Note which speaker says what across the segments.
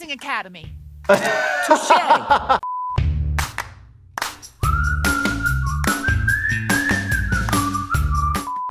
Speaker 1: dancing academy.
Speaker 2: Touché!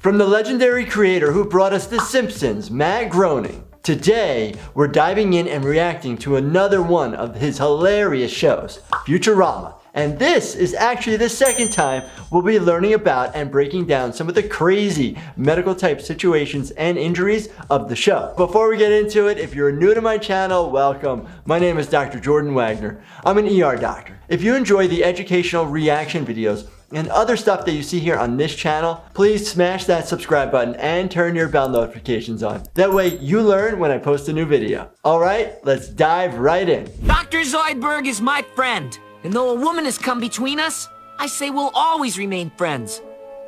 Speaker 3: From the legendary creator who brought us The Simpsons, Matt Groening, today we're diving in and reacting to another one of his hilarious shows, Futurama. And this is actually the second time we'll be learning about and breaking down some of the crazy medical type situations and injuries of the show. Before we get into it, if you're new to my channel, welcome. My name is Dr. Jordan Wagner. I'm an ER doctor. If you enjoy the educational reaction videos and other stuff that you see here on this channel, please smash that subscribe button and turn your bell notifications on. That way you learn when I post a new video. All right, let's dive right in.
Speaker 2: Dr. Zoidberg is my friend. And though a woman has come between us, I say we'll always remain friends.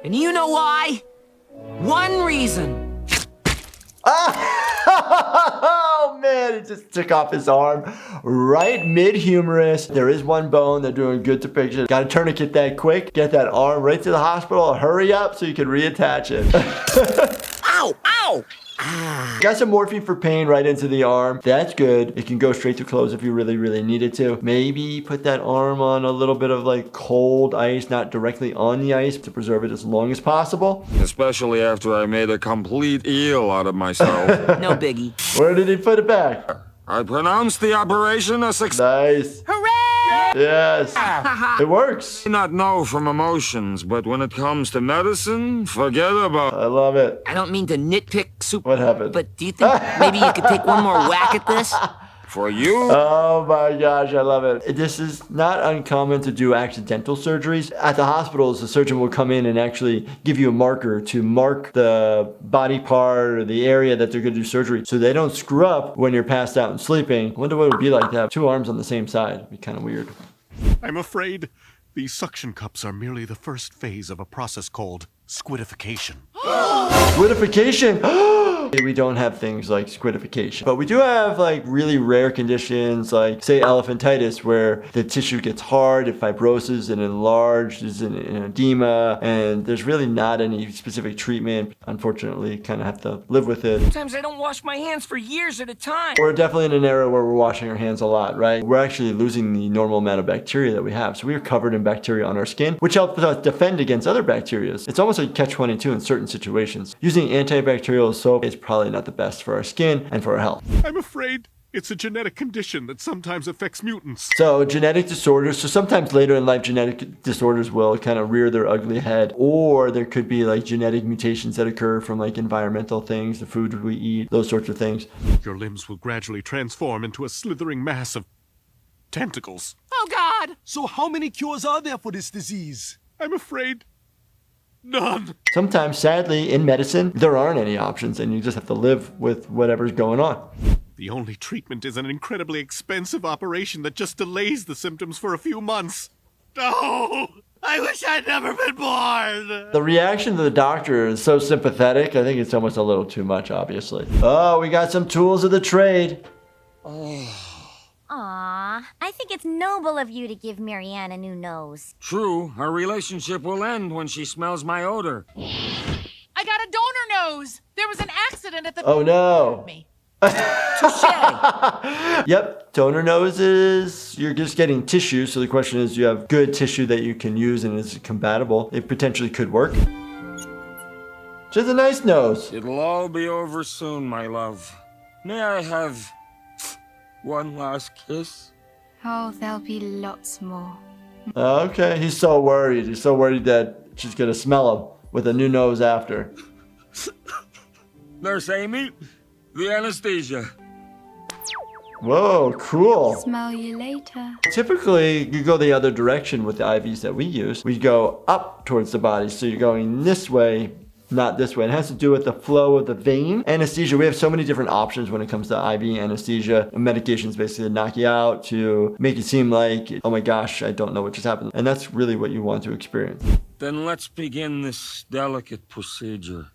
Speaker 2: And you know why? One reason.
Speaker 3: Oh man, it just took off his arm right mid-humerus. There is one bone. They're doing a good depiction. Got to tourniquet that quick. Get that arm right to the hospital. Hurry up so you can reattach it.
Speaker 2: Ow! Ow!
Speaker 3: Got some morphine for pain right into the arm. That's good. It can go straight to close if you really needed to. Maybe put that arm on a little bit of like cold ice, not directly on the ice, to preserve it as long as possible.
Speaker 4: Especially after I made a complete eel out of myself.
Speaker 2: No biggie.
Speaker 3: Where did he put it back?
Speaker 4: I pronounced the operation a success.
Speaker 3: Nice.
Speaker 1: Hooray!
Speaker 3: Yes. It works.
Speaker 4: I not know from emotions, but when it comes to medicine, forget about it.
Speaker 3: I love it.
Speaker 2: I don't mean to nitpick super.
Speaker 3: What happened?
Speaker 2: But do you think maybe you could take one more whack at this?
Speaker 4: For you?
Speaker 3: Oh my gosh, I love it. This is not uncommon to do accidental surgeries. At the hospitals, the surgeon will come in and actually give you a marker to mark the body part or the area that they're going to do surgery so they don't screw up when you're passed out and sleeping. I wonder what it would be like to have two arms on the same side. It'd be kind of weird.
Speaker 5: I'm afraid these suction cups are merely the first phase of a process called squidification.
Speaker 3: Squidification? We don't have things like squidification, but we do have like really rare conditions like say elephantitis where the tissue gets hard, it fibroses and enlarges in edema, and there's really not any specific treatment. Unfortunately, kind of have to live with it.
Speaker 2: Sometimes I don't wash my hands for years at a time.
Speaker 3: We're definitely in an era where we're washing our hands a lot, right? We're actually losing the normal amount of bacteria that we have. So we are covered in bacteria on our skin, which helps us defend against other bacteria. It's almost like catch-22 in certain situations. Using antibacterial soap is probably not the best for our skin and for our health.
Speaker 5: I'm afraid it's a genetic condition that sometimes affects mutants.
Speaker 3: So genetic disorders, so sometimes later in life genetic disorders will kind of rear their ugly head, or there could be like genetic mutations that occur from like environmental things, the food we eat, those sorts of things.
Speaker 5: Your limbs will gradually transform into a slithering mass of tentacles.
Speaker 1: Oh God!
Speaker 6: So how many cures are there for this disease?
Speaker 5: I'm afraid none.
Speaker 3: Sometimes, sadly, in medicine, there aren't any options and you just have to live with whatever's going on.
Speaker 5: The only treatment is an incredibly expensive operation that just delays the symptoms for a few months. Oh, I wish I'd never been born.
Speaker 3: The reaction to the doctor is so sympathetic, I think it's almost a little too much, obviously. Oh, we got some tools of the trade.
Speaker 7: Aw, I think it's noble of you to give Marianne a new nose.
Speaker 4: True, our relationship will end when she smells my odor.
Speaker 1: I got a donor nose. There was an accident at the.
Speaker 3: Oh no.
Speaker 1: Me.
Speaker 2: Touché!
Speaker 3: Yep, donor noses, you're just getting tissue, so the question is, do you have good tissue that you can use and is compatible? It potentially could work. Just a nice nose.
Speaker 4: It'll all be over soon, my love. May I have one last kiss?
Speaker 8: Oh, there'll be lots more.
Speaker 3: Okay, he's so worried. He's so worried that she's gonna smell him with a new nose after.
Speaker 4: Nurse Amy, the anesthesia.
Speaker 3: Whoa, cool.
Speaker 8: Smell you later.
Speaker 3: Typically, you go the other direction with the IVs that we use. We go up towards the body, so you're going this way, not this way. It has to do with the flow of the vein. Anesthesia, we have so many different options when it comes to IV anesthesia. Medications basically to knock you out, to make it seem like, oh my gosh, I don't know what just happened. And that's really what you want to experience.
Speaker 4: Then let's begin this delicate procedure.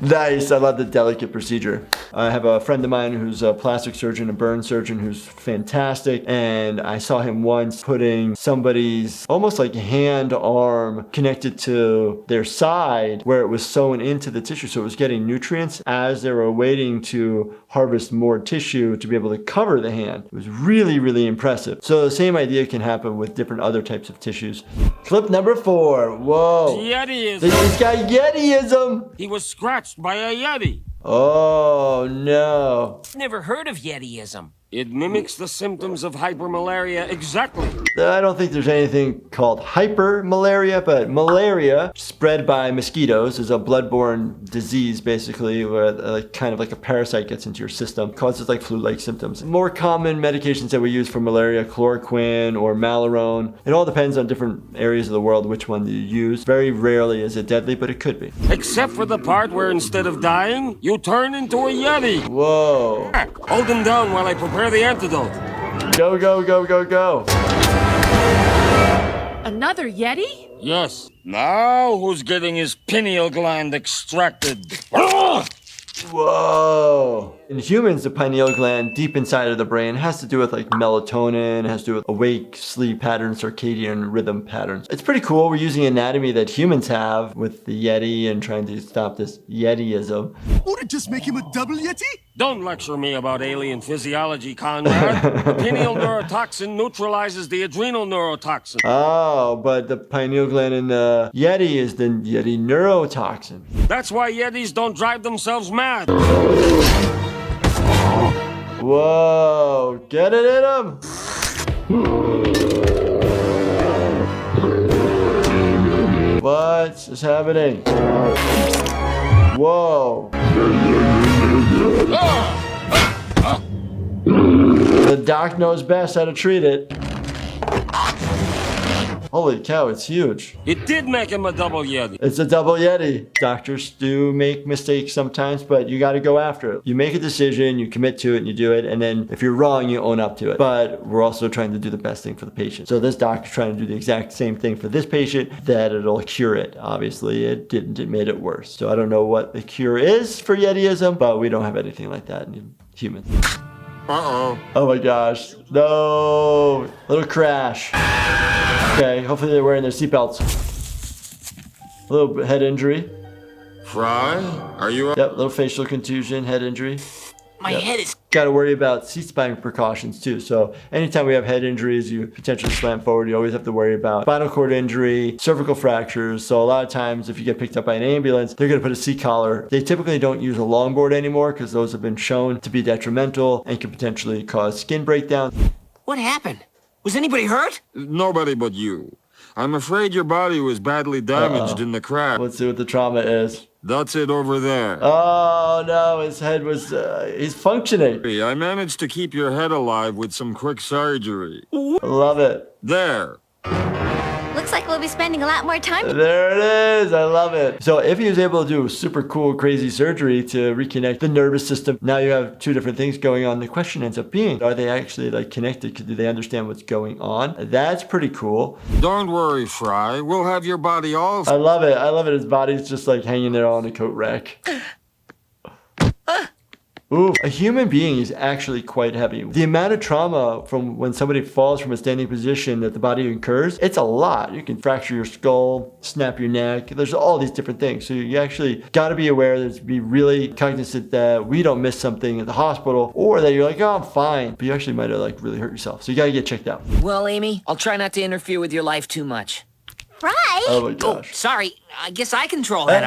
Speaker 3: Nice. I love the delicate procedure. I have a friend of mine who's a plastic surgeon, a burn surgeon who's fantastic. And I saw him once putting somebody's almost like hand arm connected to their side where it was sewn into the tissue. So it was getting nutrients as they were waiting to harvest more tissue to be able to cover the hand. It was really, really impressive. So the same idea can happen with different other types of tissues. Clip number 4. Whoa.
Speaker 4: Yetiism.
Speaker 3: He's got Yetiism.
Speaker 4: He was scratched by a Yeti.
Speaker 3: Oh, no.
Speaker 2: Never heard of Yetiism.
Speaker 4: It mimics the symptoms of hypermalaria exactly.
Speaker 3: I don't think there's anything called hypermalaria, but malaria spread by mosquitoes is a bloodborne disease, basically, where kind of like a parasite gets into your system, causes like flu-like symptoms. More common medications that we use for malaria, chloroquine or Malarone. It all depends on different areas of the world which one you use. Very rarely is it deadly, but it could be.
Speaker 4: Except for the part where instead of dying, you turn into a Yeti.
Speaker 3: Whoa.
Speaker 4: Hold him down while I prepare the antidote.
Speaker 3: Go, go, go, go, go.
Speaker 1: Another Yeti?
Speaker 4: Yes. Now who's getting his pineal gland extracted?
Speaker 3: Whoa. In humans, the pineal gland deep inside of the brain has to do with like melatonin, has to do with awake sleep patterns, circadian rhythm patterns. It's pretty cool. We're using anatomy that humans have with the Yeti and trying to stop this Yetiism.
Speaker 6: Would it just make him a double Yeti?
Speaker 4: Don't lecture me about alien physiology, Conrad. The pineal neurotoxin neutralizes the adrenal neurotoxin.
Speaker 3: Oh, but the pineal gland in the Yeti is the Yeti neurotoxin.
Speaker 4: That's why Yetis don't drive themselves mad.
Speaker 3: Whoa, get it in him. What is happening? Whoa. The doc knows best how to treat it. Holy cow, it's huge.
Speaker 4: It did make him a double Yeti.
Speaker 3: It's a double Yeti. Doctors do make mistakes sometimes, but you got to go after it. You make a decision, you commit to it, and you do it. And then if you're wrong, you own up to it. But we're also trying to do the best thing for the patient. So this doctor's trying to do the exact same thing for this patient, that it'll cure it. Obviously, it didn't. It made it worse. So I don't know what the cure is for Yetiism, but we don't have anything like that in humans.
Speaker 4: Uh-oh.
Speaker 3: Oh my gosh. No. Little crash. Okay, hopefully they're wearing their seatbelts. A little head injury.
Speaker 4: Fry, are you up?
Speaker 3: Yep, little facial contusion, head injury.
Speaker 2: My head is...
Speaker 3: Got to worry about seat spine precautions too. So anytime we have head injuries, you potentially slam forward, you always have to worry about spinal cord injury, cervical fractures. So a lot of times if you get picked up by an ambulance, they're going to put a seat collar. They typically don't use a longboard anymore because those have been shown to be detrimental and can potentially cause skin breakdown.
Speaker 2: What happened? Was anybody hurt?
Speaker 4: Nobody but you. I'm afraid your body was badly damaged in the crash.
Speaker 3: Let's see what the trauma is.
Speaker 4: That's it over there.
Speaker 3: Oh no, his head was, he's functioning.
Speaker 4: I managed to keep your head alive with some quick surgery.
Speaker 3: Love it.
Speaker 4: There.
Speaker 7: Looks like we'll be spending a lot more time.
Speaker 3: There it is. I love it. So if he was able to do super cool, crazy surgery to reconnect the nervous system, now you have two different things going on. The question ends up being, are they actually like connected? Do they understand what's going on? That's pretty cool.
Speaker 4: Don't worry, Fry. We'll have your body all...
Speaker 3: I love it. I love it. His body's just like hanging there on a coat rack. Ooh, a human being is actually quite heavy. The amount of trauma from when somebody falls from a standing position that the body incurs, it's a lot. You can fracture your skull, snap your neck. There's all these different things. So you actually got to be aware, to be really cognizant that we don't miss something at the hospital, or that you're like, oh, I'm fine, but you actually might have like really hurt yourself. So you got to get checked out.
Speaker 2: Well, Amy, I'll try not to interfere with your life too much.
Speaker 7: Right?
Speaker 3: Oh my
Speaker 2: Oh,
Speaker 3: gosh.
Speaker 2: sorry. I guess I control that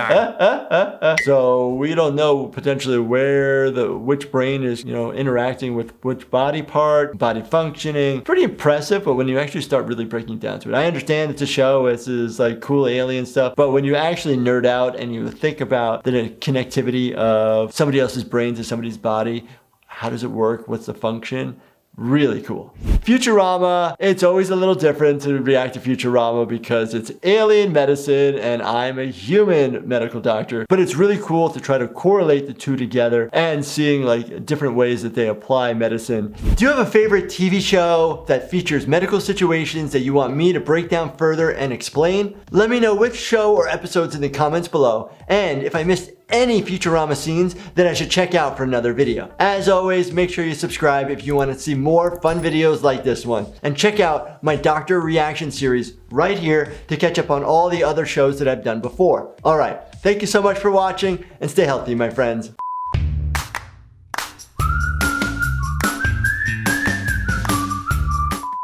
Speaker 2: arm.
Speaker 3: So we don't know potentially which brain is, interacting with which body part, body functioning. Pretty impressive, but when you actually start really breaking down to it, I understand it's a show, it's like cool alien stuff, but when you actually nerd out and you think about the connectivity of somebody else's brain to somebody's body, how does it work? What's the function? Really cool. Futurama, it's always a little different to react to Futurama because it's alien medicine and I'm a human medical doctor. But it's really cool to try to correlate the two together and seeing like different ways that they apply medicine. Do you have a favorite TV show that features medical situations that you want me to break down further and explain? Let me know which show or episodes in the comments below. And if I missed any Futurama scenes that I should check out for another video. As always, make sure you subscribe if you want to see more fun videos like this one. And check out my Doctor Reaction series right here to catch up on all the other shows that I've done before. Alright, thank you so much for watching and stay healthy, my friends.